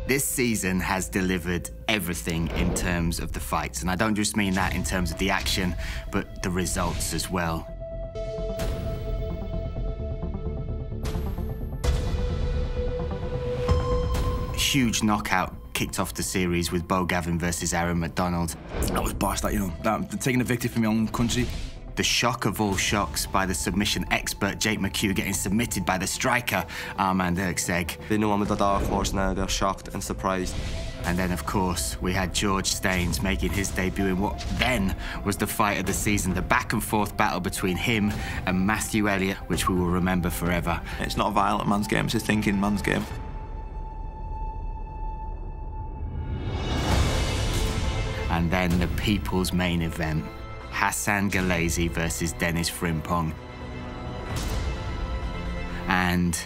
This season has delivered everything in terms of the fights, and I don't just mean that in terms of the action, but the results as well. Huge knockout kicked off the series with Bo Gavin versus Aaron McDonald. I was bossed, that, you know, that, taking the victory for my own country. The shock of all shocks by the submission expert Jake McHugh getting submitted by the striker Armand Erkseg. They know I'm the dark horse now, they're shocked and surprised. And then, of course, we had George Staines making his debut in what then was the fight of the season, the back-and-forth battle between him and Matthew Elliott, which we will remember forever. It's not a violent man's game, it's a thinking man's game. And then the people's main event, Hassan Galazi versus Dennis Frimpong. And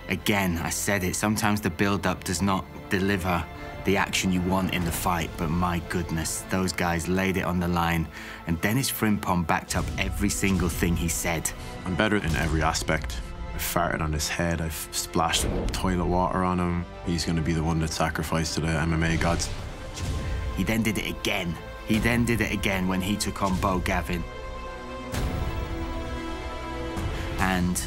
again, I said it, sometimes the build-up does not deliver the action you want in the fight, but my goodness, those guys laid it on the line, and Dennis Frimpong backed up every single thing he said. I'm better in every aspect. I farted on his head, I've splashed toilet water on him. He's gonna be the one that's sacrificed to the MMA gods. He then did it again. He then did it again when he took on Bo Gavin. And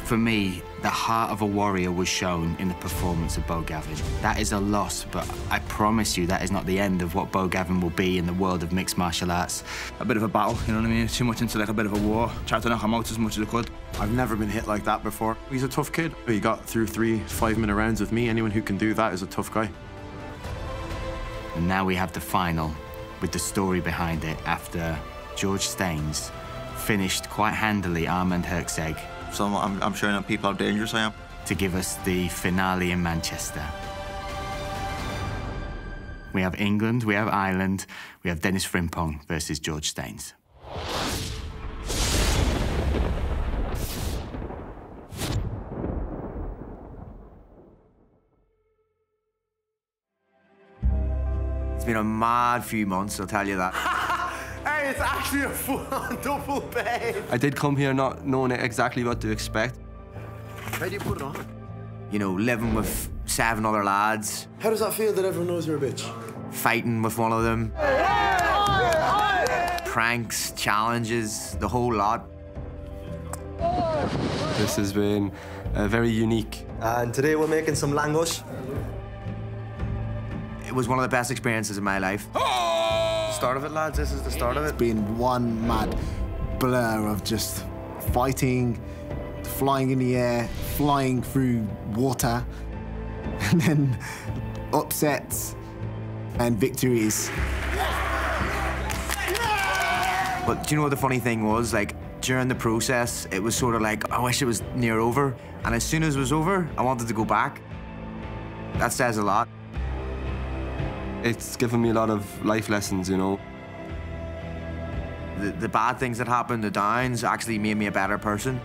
for me, the heart of a warrior was shown in the performance of Bo Gavin. That is a loss, but I promise you that is not the end of what Bo Gavin will be in the world of mixed martial arts. A bit of a battle, you know what I mean? Too much into like a bit of a war. Tried to knock him out as much as I could. I've never been hit like that before. He's a tough kid. He got through 3 5-minute rounds with me. Anyone who can do that is a tough guy. And now we have the final, with the story behind it after George Staines finished quite handily Armand Erkseg. So I'm showing people how dangerous I am. To give us the finale in Manchester. We have England, we have Ireland, we have Dennis Frimpong versus George Staines. It's been a mad few months, I'll tell you that. Hey, it's actually a full-on double bed. I did come here not knowing exactly what to expect. How do you put it on? You know, living with 7 other lads. How does that feel that everyone knows you're a bitch? Fighting with one of them. Pranks, challenges, the whole lot. This has been very unique. And today we're making some langosh. It was one of the best experiences of my life. Start of it, lads, this is the start of it. It's been one mad blur of just fighting, flying in the air, flying through water, and then upsets and victories. But do you know what the funny thing was? Like, during the process, it was sort of like, I wish it was near over. And as soon as it was over, I wanted to go back. That says a lot. It's given me a lot of life lessons, you know. The bad things that happened, the downs, actually made me a better person.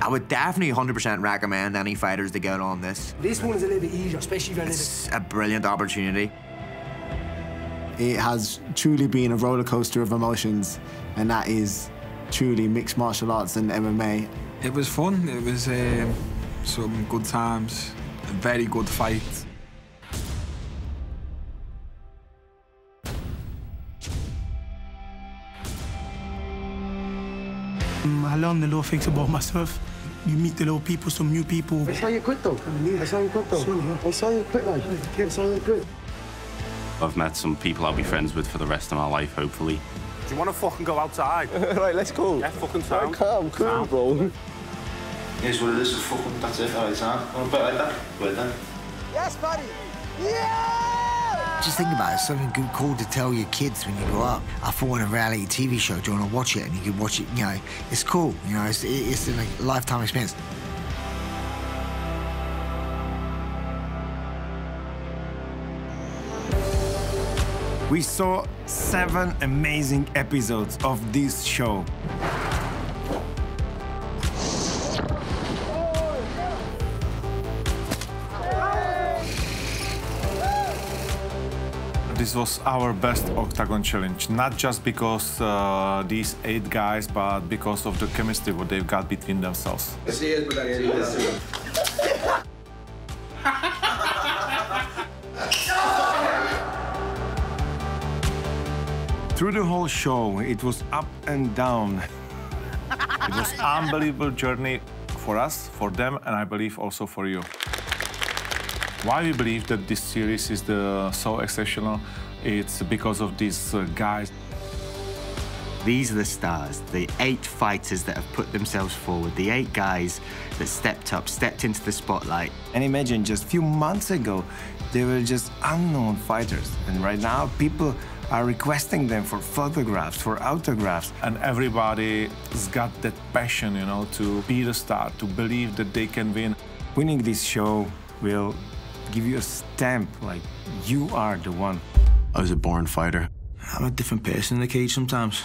I would definitely 100% recommend any fighters to get on this. This one is a little bit easier, especially if you're It's a brilliant opportunity. It has truly been a roller coaster of emotions, and that is truly mixed martial arts and MMA. It was fun. It was some good times, a very good fight. I learned the little things about myself. You meet the little people, some new people. I saw you quit, though. I saw you quit, though. I saw you quit, like. I saw you quit. I've met some people I'll be friends with for the rest of my life, hopefully. Do you want to fucking go outside? Right, let's go. Yeah, fucking sound. Calm, cool, bro. Here's what it is, fucking, that's it, alright, Sam. A bit like that. Well done. Yes, buddy. Yeah! Just think about it, something good, cool to tell your kids when you grow up. I thought in a reality TV show, do you want to watch it? And you can watch it, you know, it's cool, you know, it's a lifetime experience. We saw 7 amazing episodes of this show. This was our best Octagon challenge, not just because these 8 guys, but because of the chemistry what they've got between themselves. Through the whole show, it was up and down. It was an unbelievable journey for us, for them, and I believe also for you. Why we believe that this series is so exceptional, it's because of these guys. These are the stars, the 8 fighters that have put themselves forward, the 8 guys that stepped up, stepped into the spotlight. And imagine just a few months ago, they were just unknown fighters. And right now, people are requesting them for photographs, for autographs. And everybody's got that passion, you know, to be the star, to believe that they can win. Winning this show will give you a stamp, like you are the one. I was a born fighter. I'm a different person in the cage sometimes.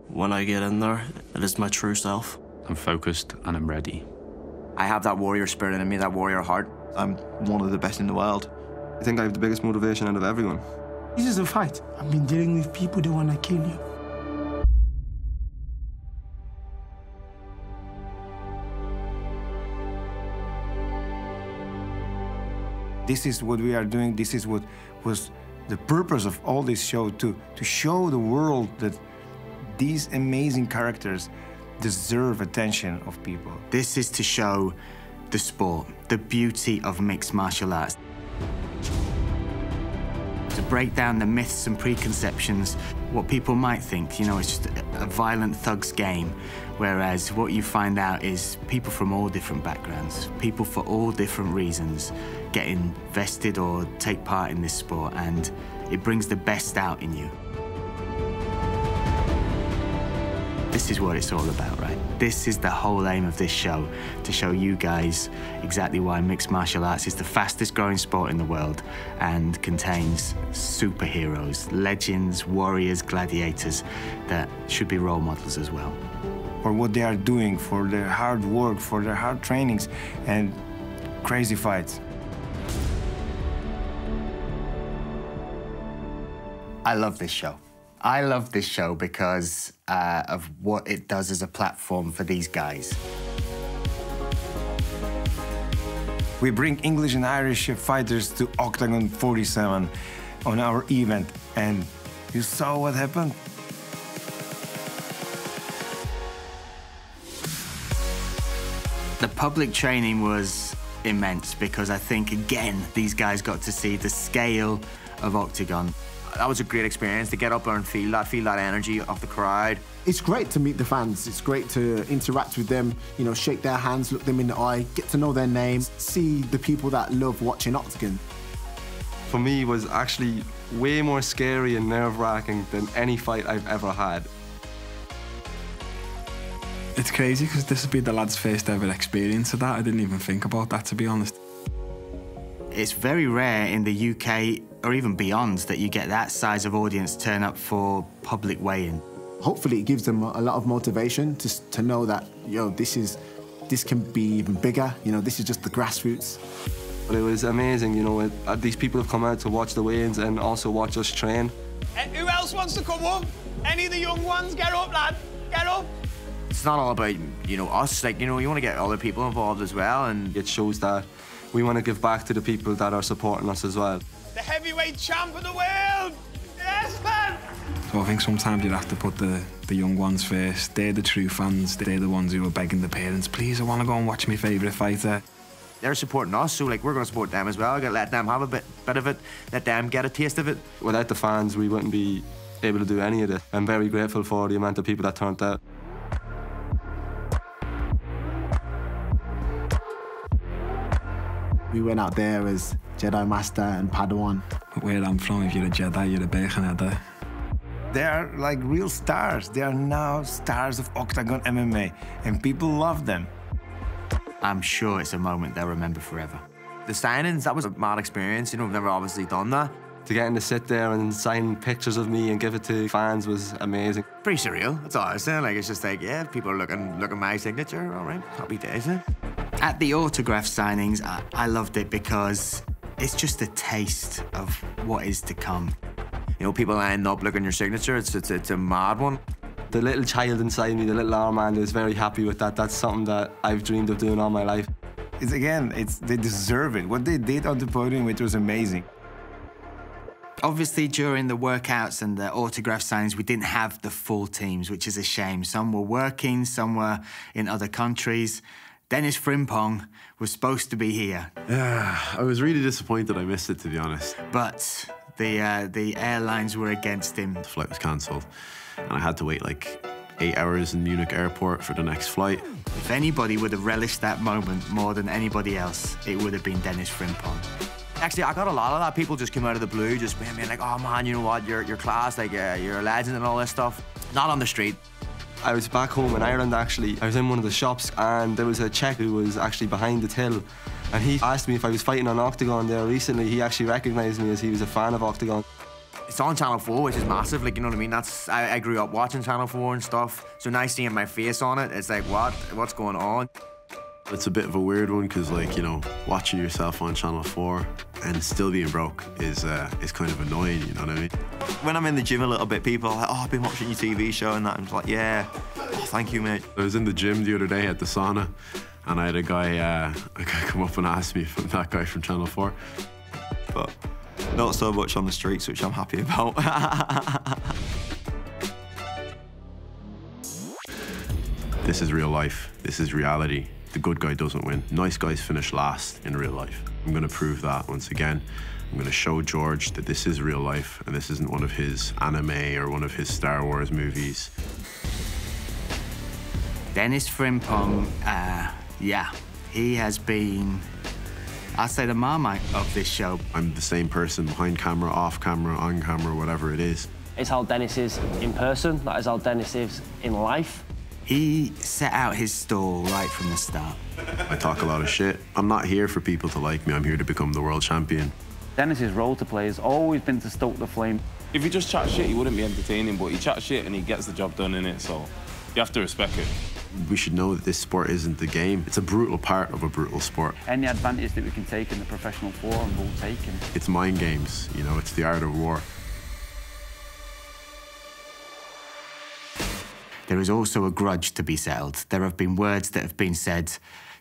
When I get in there, it is my true self. I'm focused and I'm ready. I have that warrior spirit in me, that warrior heart. I'm one of the best in the world. I think I have the biggest motivation out of everyone. This is a fight. I've been dealing with people that want to kill you. This is what we are doing. This is what was the purpose of all this show, to show the world that these amazing characters deserve attention of people. This is to show the sport, the beauty of mixed martial arts. To break down the myths and preconceptions, what people might think, you know, it's just a violent thug's game, whereas what you find out is people from all different backgrounds, people for all different reasons get invested or take part in this sport, and it brings the best out in you. This is what it's all about, right? This is the whole aim of this show, to show you guys exactly why mixed martial arts is the fastest growing sport in the world and contains superheroes, legends, warriors, gladiators that should be role models as well. For what they are doing, for their hard work, for their hard trainings and crazy fights. I love this show. I love this show because of what it does as a platform for these guys. We bring English and Irish fighters to Octagon 47 on our event, and you saw what happened? The public training was immense because I think, again, these guys got to see the scale of Octagon. That was a great experience to get up there and feel that energy of the crowd. It's great to meet the fans. It's great to interact with them, you know, shake their hands, look them in the eye, get to know their names, see the people that love watching Octagon. For me, it was actually way more scary and nerve-wracking than any fight I've ever had. It's crazy because this would be the lad's first ever experience of that. I didn't even think about that, to be honest. It's very rare in the UK or even beyond that you get that size of audience turn up for public weigh-in. Hopefully it gives them a lot of motivation to know that, yo, this can be even bigger. You know, this is just the grassroots. But it was amazing, you know, these people have come out to watch the weigh-ins and also watch us train. And who else wants to come up? Any of the young ones? Get up, lad, get up. It's not all about, you know, us. Like, you know, you want to get other people involved as well, and it shows that we want to give back to the people that are supporting us as well. The heavyweight champ of the world! Yes, man! So I think sometimes you'd have to put the young ones first. They're the true fans. They're the ones who are begging the parents, please, I want to go and watch my favourite fighter. They're supporting us, so like we're going to support them as well. We're going to let them have a bit of it, let them get a taste of it. Without the fans, we wouldn't be able to do any of it. I'm very grateful for the amount of people that turned out. We went out there as Jedi Master and Padawan. Where I'm from, if you're a Jedi, you're a Beginner. They are like real stars. They are now stars of Octagon MMA, and people love them. I'm sure it's a moment they'll remember forever. The signings, that was a mad experience. You know, I've never obviously done that. To get to sit there and sign pictures of me and give it to fans was amazing. Pretty surreal, that's all I was saying. Like, it's just like, yeah, people are looking at my signature, all right, happy days, eh? At the autograph signings, I loved it because it's just a taste of what is to come. You know, people end up looking your signature. It's a mad one. The little child inside me, the little arm man, is very happy with that. That's something that I've dreamed of doing all my life. They deserve it. What they did on the podium, it was amazing. Obviously, during the workouts and the autograph signings, we didn't have the full teams, which is a shame. Some were working, some were in other countries. Dennis Frimpong was supposed to be here. I was really disappointed I missed it, to be honest. But the airlines were against him. The flight was cancelled, and I had to wait like 8 hours in Munich airport for the next flight. If anybody would have relished that moment more than anybody else, it would have been Dennis Frimpong. Actually, I got a lot of that. People just come out of the blue, just being like, oh man, you know what, you're class, like you're a legend and all this stuff. Not on the street. I was back home in Ireland, actually. I was in one of the shops, and there was a Czech who was actually behind the till, and he asked me if I was fighting on Octagon there recently. He actually recognised me as he was a fan of Octagon. It's on Channel 4, which is massive, like, you know what I mean? I grew up watching Channel 4 and stuff, so nice seeing my face on it. It's like, what's going on? It's a bit of a weird one, because, like, you know, watching yourself on Channel 4 and still being broke is kind of annoying, you know what I mean? When I'm in the gym a little bit, people are like, oh, I've been watching your TV show and that. I'm just like, yeah, oh, thank you, mate. I was in the gym the other day at the sauna, and I had a guy come up and ask me from that guy from Channel 4. But not so much on the streets, which I'm happy about. This is real life. This is reality. The good guy doesn't win. Nice guys finish last in real life. I'm going to prove that once again. I'm going to show George that this is real life and this isn't one of his anime or one of his Star Wars movies. Dennis Frimpong, yeah, he has been, I'd say, the Marmite of this show. I'm the same person behind camera, off camera, on camera, whatever it is. It's how Dennis is in person. That is how Dennis is in life. He set out his stall right from the start. I talk a lot of shit. I'm not here for people to like me. I'm here to become the world champion. Dennis's role to play has always been to stoke the flame. If he just chat shit, he wouldn't be entertaining, but he chats shit and he gets the job done in it, so you have to respect it. We should know that this sport isn't the game. It's a brutal part of a brutal sport. Any advantage that we can take in the professional forum, we'll take it. It's mind games, you know, it's the art of war. There is also a grudge to be settled. There have been words that have been said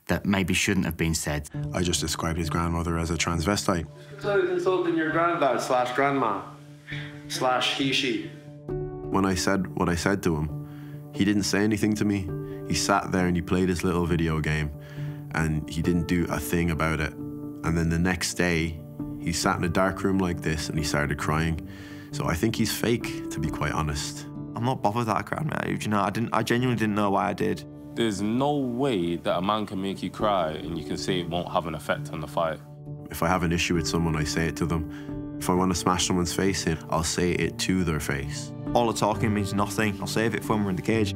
that maybe shouldn't have been said. I just described his grandmother as a transvestite. So he's insulting your granddad / grandma / he, she. When I said what I said to him, he didn't say anything to me. He sat there and he played his little video game and he didn't do a thing about it. And then the next day, he sat in a dark room like this and he started crying. So I think he's fake, to be quite honest. I'm not bothered that I cried, mate. You know, I genuinely didn't know why I did. There's no way that a man can make you cry and you can say it won't have an effect on the fight. If I have an issue with someone, I say it to them. If I want to smash someone's face in, I'll say it to their face. All the talking means nothing. I'll save it for when we're in the cage.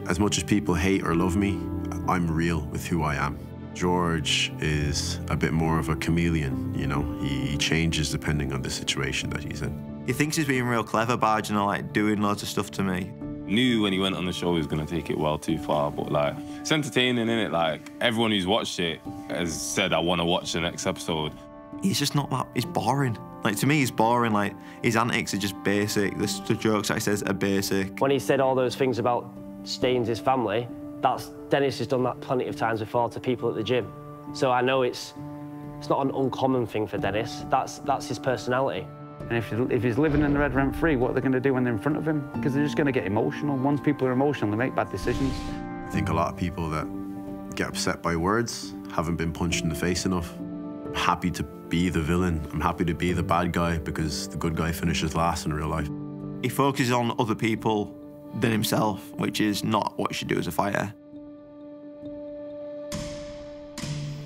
As much as people hate or love me, I'm real with who I am. George is a bit more of a chameleon, you know? He changes depending on the situation that he's in. He thinks he's being real clever by, you know, like doing loads of stuff to me. Knew when he went on the show he was going to take it well too far, but like, it's entertaining, innit? Like, everyone who's watched it has said, I want to watch the next episode. He's just not that, he's boring. Like, to me, he's boring. Like, his antics are just basic. The jokes that he says are basic. When he said all those things about Staines' his family, Dennis has done that plenty of times before to people at the gym. So I know it's not an uncommon thing for Dennis. That's his personality. And if he's living in the red rent-free, what are they going to do when they're in front of him? Because they're just going to get emotional. Once people are emotional, they make bad decisions. I think a lot of people that get upset by words haven't been punched in the face enough. I'm happy to be the villain. I'm happy to be the bad guy because the good guy finishes last in real life. He focuses on other people than himself, which is not what you should do as a fighter.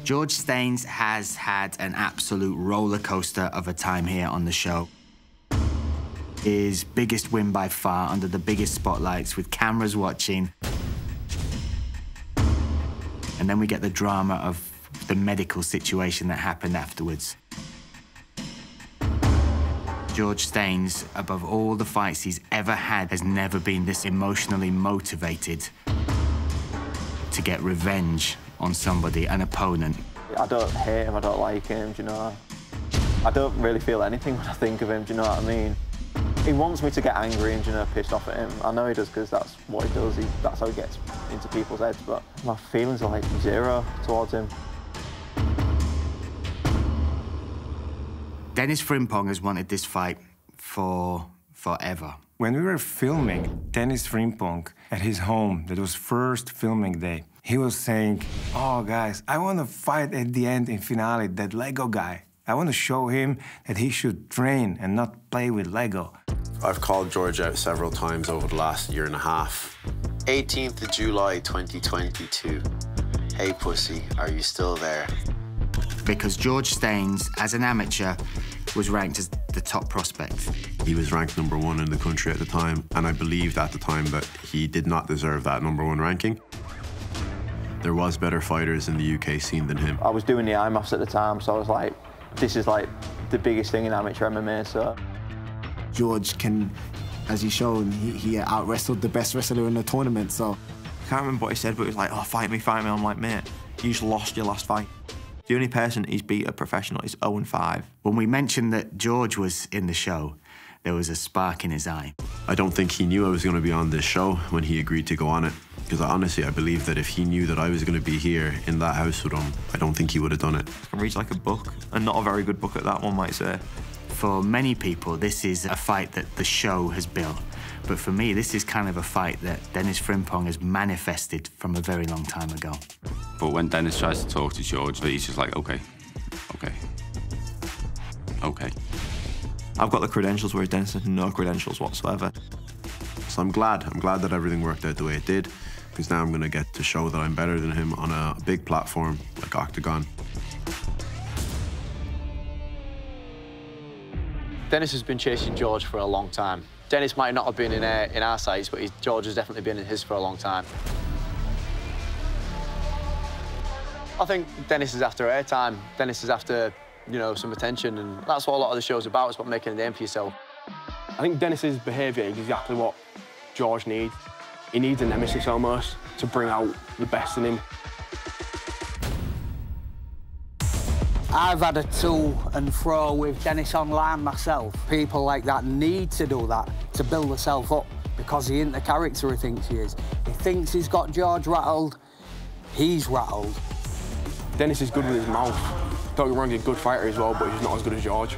George Staines has had an absolute roller coaster of a time here on the show. His biggest win by far, under the biggest spotlights, with cameras watching. And then we get the drama of the medical situation that happened afterwards. George Staines, above all the fights he's ever had, has never been this emotionally motivated to get revenge on somebody, an opponent. I don't hate him, I don't like him, do you know? I don't really feel anything when I think of him, do you know what I mean? He wants me to get angry and, you know, pissed off at him. I know he does because that's what he does. That's how he gets into people's heads, but my feelings are like zero towards him. Dennis Frimpong has wanted this fight for forever. When we were filming Dennis Frimpong at his home, that was first filming day, he was saying, "Oh, guys, I want to fight at the end in finale, that Lego guy. I want to show him that he should train and not play with Lego." I've called George out several times over the last year and a half. 18th of July, 2022. Hey, pussy, are you still there? Because George Staines, as an amateur, was ranked as the top prospect. He was ranked #1 in the country at the time, and I believed at the time that he did not deserve that #1 ranking. There was better fighters in the UK scene than him. I was doing the IMAFs at the time, so I was like, this is like the biggest thing in amateur MMA, so. George can, as he's shown, he out-wrestled the best wrestler in the tournament, so. I can't remember what he said, but he was like, "Oh, fight me, fight me." I'm like, mate, you just lost your last fight. The only person he's beat a professional is 0-5. When we mentioned that George was in the show, there was a spark in his eye. I don't think he knew I was going to be on this show when he agreed to go on it. Because honestly, I believe that if he knew that I was going to be here in that house with him, I don't think he would have done it. It reads like a book, and not a very good book at that, one might say. For many people, this is a fight that the show has built. But for me, this is kind of a fight that Dennis Frimpong has manifested from a very long time ago. But when Dennis tries to talk to George, he's just like, okay, okay, okay. I've got the credentials, whereas Dennis has no credentials whatsoever. So I'm glad that everything worked out the way it did, because now I'm going to get to show that I'm better than him on a big platform like Octagon. Dennis has been chasing George for a long time. Dennis might not have been in our sights, but George has definitely been in his for a long time. I think Dennis is after airtime. Dennis is after, you know, some attention, and that's what a lot of the show's about. It's about making a name for yourself. I think Dennis's behaviour is exactly what George needs. He needs a nemesis almost to bring out the best in him. I've had a to and fro with Dennis online myself. People like that need to do that to build themselves up because he ain't the character he thinks he is. He thinks he's got George rattled, he's rattled. Dennis is good with his mouth. Don't get me wrong, he's a good fighter as well, but he's not as good as George.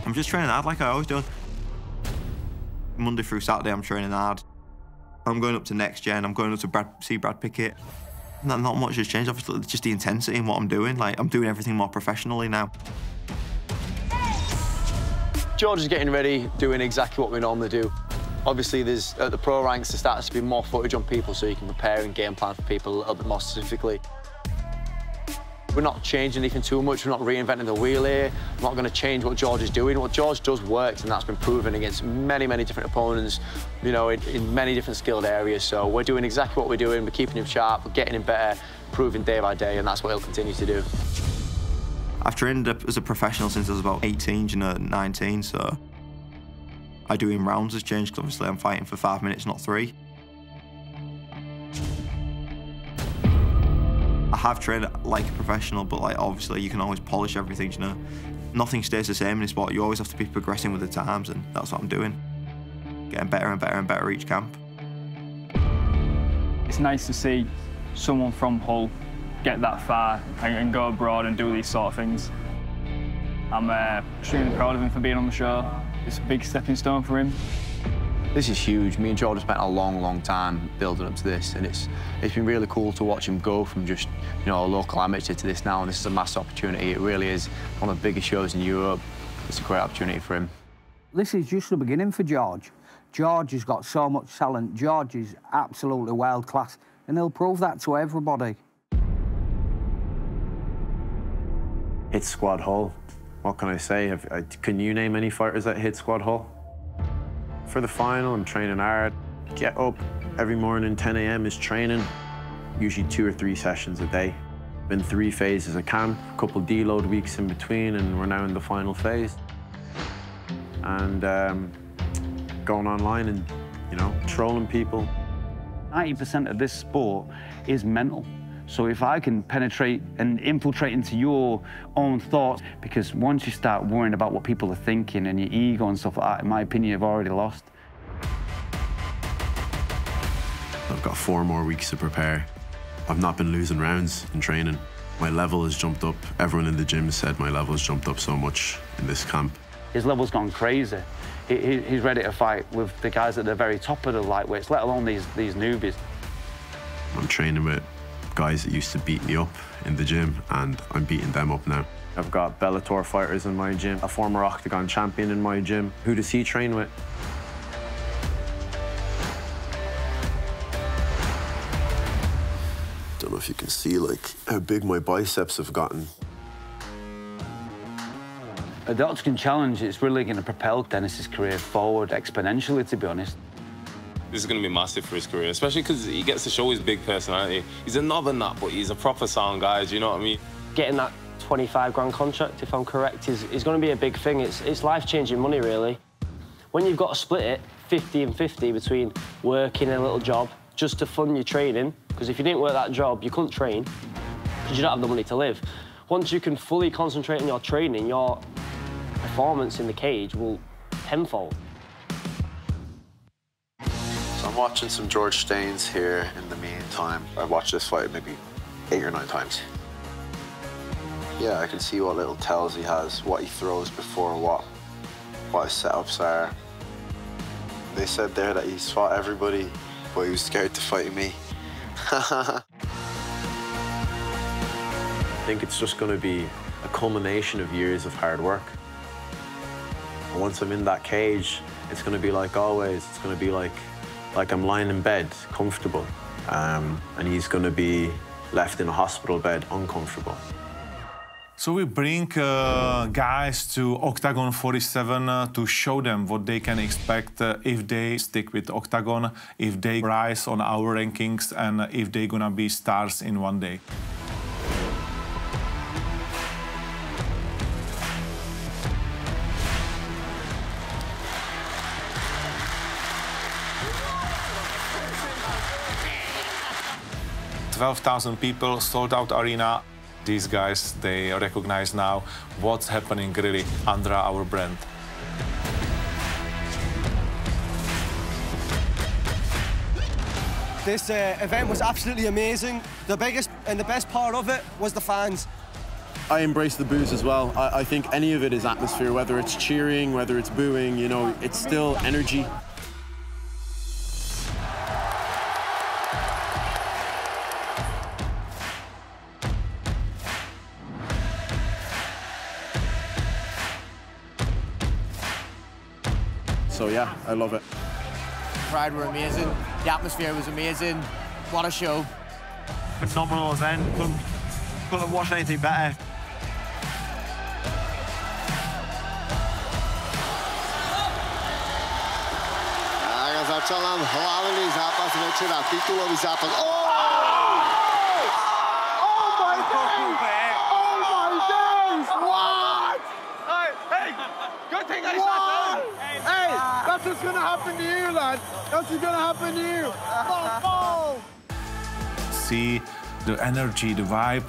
I'm just training hard like I always do. Monday through Saturday, I'm training hard. I'm going up to next gen. I'm going up to see Brad Pickett. Not much has changed, obviously, just the intensity in what I'm doing. Like, I'm doing everything more professionally now. George is getting ready, doing exactly what we normally do. Obviously, there's at the pro ranks, there starts to be more footage on people so you can prepare and game plan for people a little bit more specifically. We're not changing anything too much. We're not reinventing the wheel here. I'm not going to change what George is doing. What George does works, and that's been proven against many, many different opponents, you know, in many different skilled areas. So we're doing exactly what we're doing. We're keeping him sharp. We're getting him better, improving day by day, and that's what he'll continue to do. I've trained as a professional since I was about 18, you know, 19, so I do in rounds has changed, because obviously I'm fighting for 5 minutes, not 3. I have trained like a professional, but like obviously you can always polish everything, you know. Nothing stays the same in this sport. You always have to be progressing with the times, and that's what I'm doing. Getting better and better and better each camp. It's nice to see someone from Hull get that far and go abroad and do these sort of things. I'm extremely proud of him for being on the show. It's a big stepping stone for him. This is huge. Me and George have spent a long, long time building up to this, and it's been really cool to watch him go from just, you know, a local amateur to this now, and this is a massive opportunity. It really is one of the biggest shows in Europe. It's a great opportunity for him. This is just the beginning for George. George has got so much talent. George is absolutely world class, and he'll prove that to everybody. Hit Squad Hull. What can I say? Can you name any fighters that hit Squad Hull? For the final, I'm training hard. Get up every morning, 10 a.m. is training. Usually 2 or 3 sessions a day. Been 3 phases of camp, a couple deload weeks in between, and we're now in the final phase. And going online and, you know, trolling people. 90% of this sport is mental. So if I can penetrate and infiltrate into your own thoughts, because once you start worrying about what people are thinking and your ego and stuff like that, in my opinion, you've already lost. I've got 4 more weeks to prepare. I've not been losing rounds in training. My level has jumped up. Everyone in the gym said my level has jumped up so much in this camp. His level's gone crazy. He's ready to fight with the guys at the very top of the lightweights, let alone these newbies. I'm training with guys that used to beat me up in the gym, and I'm beating them up now. I've got Bellator fighters in my gym, a former OKTAGON champion in my gym. Who does he train with? Don't know if you can see like how big my biceps have gotten. At the OKTAGON Challenge, it's really going to propel Dennis's career forward exponentially, to be honest. This is going to be massive for his career, especially because he gets to show his big personality. He's a northern nut, but he's a proper sound guy, do you know what I mean? Getting that 25 grand contract, if I'm correct, is going to be a big thing. It's life-changing money, really. When you've got to split it 50 and 50 between working and a little job just to fund your training, because if you didn't work that job, you couldn't train because you don't have the money to live. Once you can fully concentrate on your training, your performance in the cage will tenfold. So I'm watching some George Staines here in the meantime. I've watched this fight maybe 8 or 9 times. Yeah, I can see what little tells he has, what he throws before, what his setups are. They said there that he's fought everybody, but he was scared to fight me. I think it's just going to be a culmination of years of hard work. And once I'm in that cage, it's going to be like always. It's going to be like I'm lying in bed, comfortable, and he's going to be left in a hospital bed, uncomfortable. So we bring guys to OKTAGON 47 to show them what they can expect if they stick with OKTAGON, if they rise on our rankings, and if they're gonna be stars in one day. "12,000 people, sold-out arena." These guys, they recognize now what's happening really under our brand. This event was absolutely amazing. The biggest and the best part of it was the fans. I embrace the boos as well. I think any of it is atmosphere, whether it's cheering, whether it's booing, you know, it's still energy. So yeah, I love it. The crowd were amazing. The atmosphere was amazing. What a show. Phenomenal event. Couldn't have watched anything better. Začal nám hlavný zápas večera, titulový zápas. Oh! Oh my days! Oh my days! What? Hey, good thing I What? shot down. Hey, that's what's gonna happen to you, lad. That's what's gonna happen to you. Oh. See the energy, the vibe.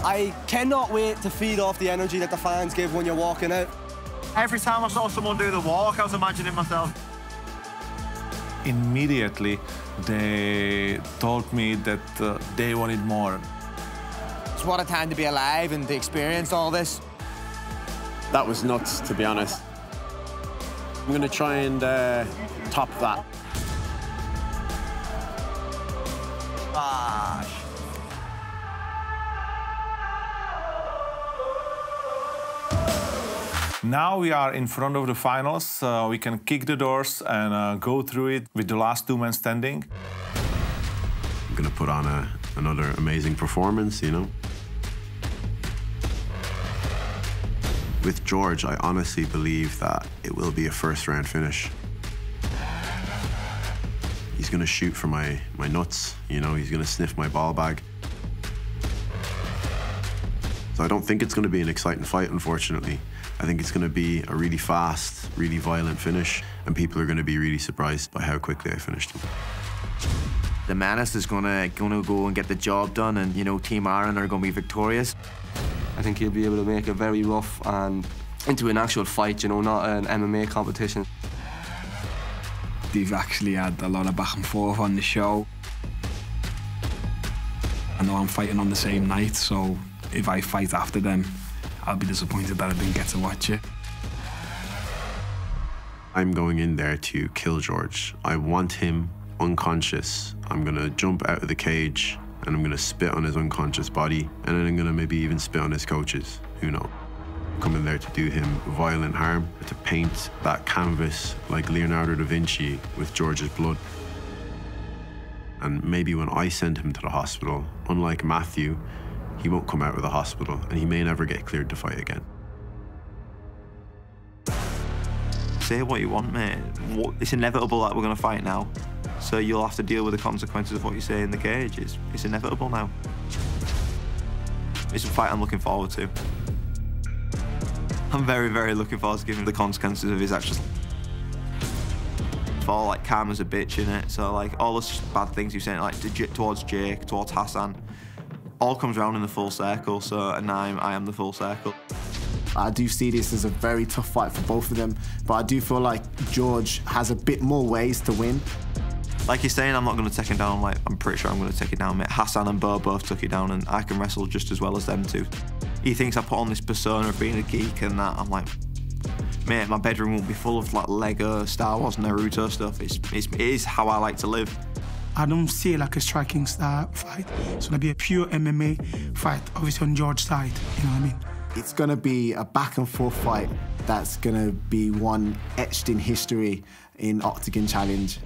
I cannot wait to feed off the energy that the fans give when you're walking out. Every time I saw someone do the walk, I was imagining myself. Immediately, they told me that they wanted more. It's what a time to be alive and to experience all this. That was nuts, to be honest. I'm going to try and top that. Gosh. Now we are in front of the finals. We can kick the doors and go through it with the last 2 men standing. I'm going to put on another amazing performance, you know. With George, I honestly believe that it will be a first-round finish. He's going to shoot for my nuts, you know. He's going to sniff my ball bag. So I don't think it's going to be an exciting fight, unfortunately. I think it's going to be a really fast, really violent finish, and people are going to be really surprised by how quickly I finished him. The Menace is gonna go and get the job done, and you know, Team Ireland are gonna be victorious. I think he'll be able to make it very rough and into an actual fight, you know, not an MMA competition. They've actually had a lot of back and forth on the show. I know I'm fighting on the same night, so if I fight after them, I'll be disappointed that I didn't get to watch it. I'm going in there to kill George. I want him unconscious. I'm gonna jump out of the cage and I'm gonna spit on his unconscious body, and then I'm gonna maybe even spit on his coaches, who knows. I'm coming there to do him violent harm, to paint that canvas like Leonardo da Vinci with George's blood. And maybe when I send him to the hospital, unlike Matthew, he won't come out of the hospital and he may never get cleared to fight again. Say what you want, mate. It's inevitable that we're going to fight now. So you'll have to deal with the consequences of what you say in the cage. It's inevitable now. It's a fight I'm looking forward to. I'm very, very looking forward to giving the consequences of his actions. For like karma's a bitch in it, so like all the bad things you're saying, like towards Jake, towards Hassan, all comes around in the full circle. So and I am the full circle. I do see this as a very tough fight for both of them, but I do feel like George has a bit more ways to win. Like you're saying, I'm not going to take him down. Like I'm pretty sure I'm going to take it down, mate. Hassan and Bo both took it down, and I can wrestle just as well as them two. He thinks I put on this persona of being a geek and that. I'm like, mate, my bedroom won't be full of like Lego, Star Wars, Naruto stuff. It is how I like to live. I don't see it like a striking style fight. It's gonna be a pure MMA fight, obviously on George's side, you know what I mean? It's gonna be a back and forth fight that's gonna be one etched in history in Octagon Challenge.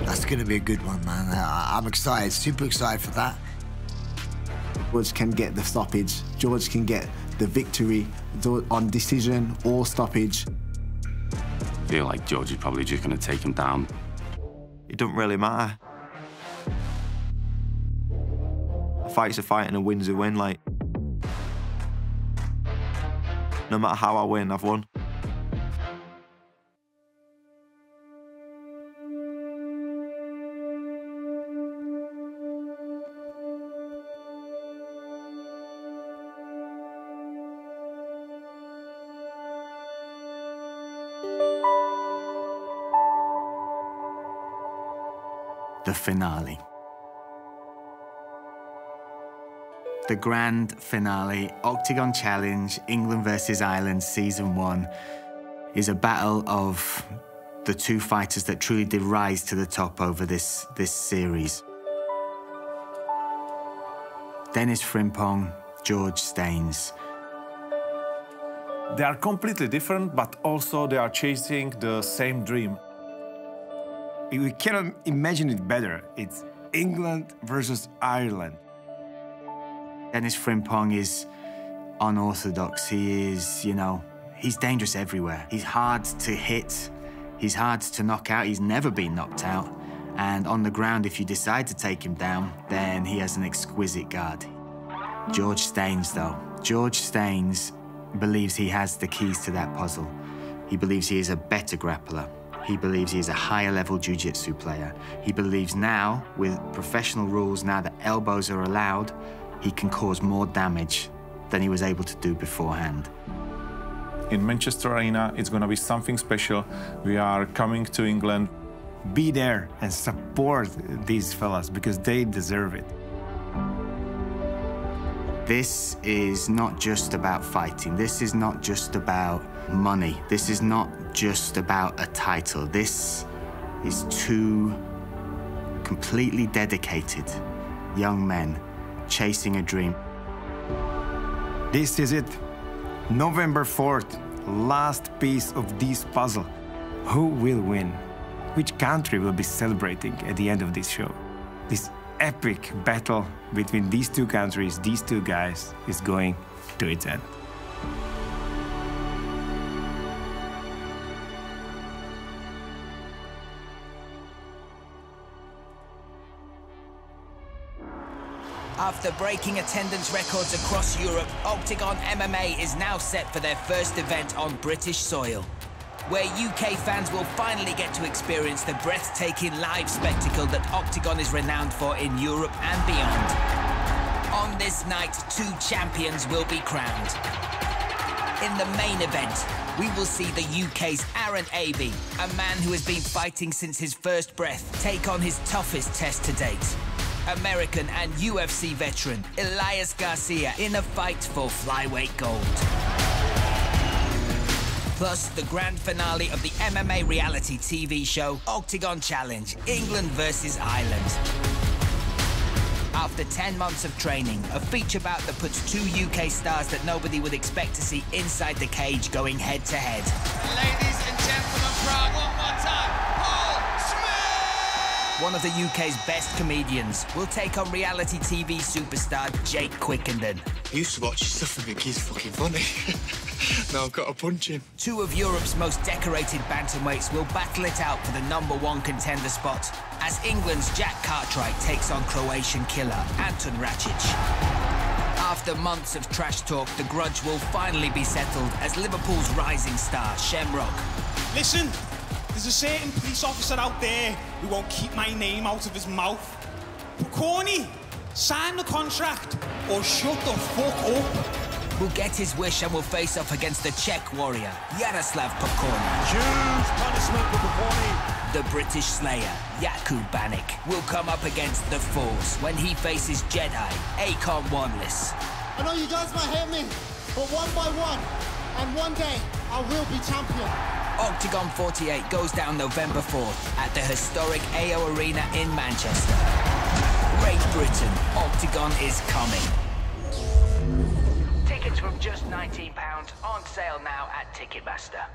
That's gonna be a good one, man. I'm excited, super excited for that. George can get the stoppage. George can get the victory on decision or stoppage. I feel like George is probably just going to take him down. It doesn't really matter. A fight's a fight and a win's a win. Like, no matter how I win, I've won. The finale. The grand finale, Octagon Challenge, England versus Ireland, Season 1, is a battle of the two fighters that truly did rise to the top over this series. Dennis Frimpong, George Staines. They are completely different, but also they are chasing the same dream. We cannot imagine it better. It's England versus Ireland. Dennis Frimpong is unorthodox. He is, you know, he's dangerous everywhere. He's hard to hit. He's hard to knock out. He's never been knocked out. And on the ground, if you decide to take him down, then he has an exquisite guard. George Staines, though. George Staines believes he has the keys to that puzzle. He believes he is a better grappler. He believes he is a higher-level jiu-jitsu player. He believes now, with professional rules, now that elbows are allowed, he can cause more damage than he was able to do beforehand. In Manchester Arena, it's going to be something special. We are coming to England. Be there and support these fellas because they deserve it. This is not just about fighting. This is not just about money. This is not just about a title. This is two completely dedicated young men chasing a dream. This is it. November 4th, last piece of this puzzle. Who will win? Which country will be celebrating at the end of this show? This epic battle between these two countries, these two guys, is going to its end. After breaking attendance records across Europe, Octagon MMA is now set for their first event on British soil. where UK fans will finally get to experience the breathtaking live spectacle that Octagon is renowned for in Europe and beyond. On this night, 2 champions will be crowned. In the main event, we will see the UK's Aaron Abbey, a man who has been fighting since his first breath, take on his toughest test to date. American and UFC veteran Elias Garcia in a fight for flyweight gold. Plus, the grand finale of the MMA reality TV show, Octagon Challenge, England versus Ireland. After 10 months of training, a feature bout that puts 2 UK stars that nobody would expect to see inside the cage going head-to-head. Ladies and gentlemen, crowd, one more time, Paul Smith! One of the UK's best comedians will take on reality TV superstar Jake Quickenden. I used to watch his stuff and think he's fucking funny. Now I've got to punch him. 2 of Europe's most decorated bantamweights will battle it out for the #1 contender spot as England's Jack Cartwright takes on Croatian killer Anton Racic. After months of trash talk, the grudge will finally be settled as Liverpool's rising star Shamrock. Listen, there's a certain police officer out there who won't keep my name out of his mouth. Corny, sign the contract or shut the fuck up. Will get his wish and will face off against the Czech warrior, Jaroslav Pokorny. Huge punishment for Pokorny. The British slayer, Jakub Banik, will come up against the Force when he faces Jedi, Akon Wanless. I know you guys might hate me, but one by one, and one day, I will be champion. Octagon 48 goes down November 4th at the historic AO Arena in Manchester. Great Britain, Octagon is coming. Tickets from just £19 on sale now at Ticketmaster.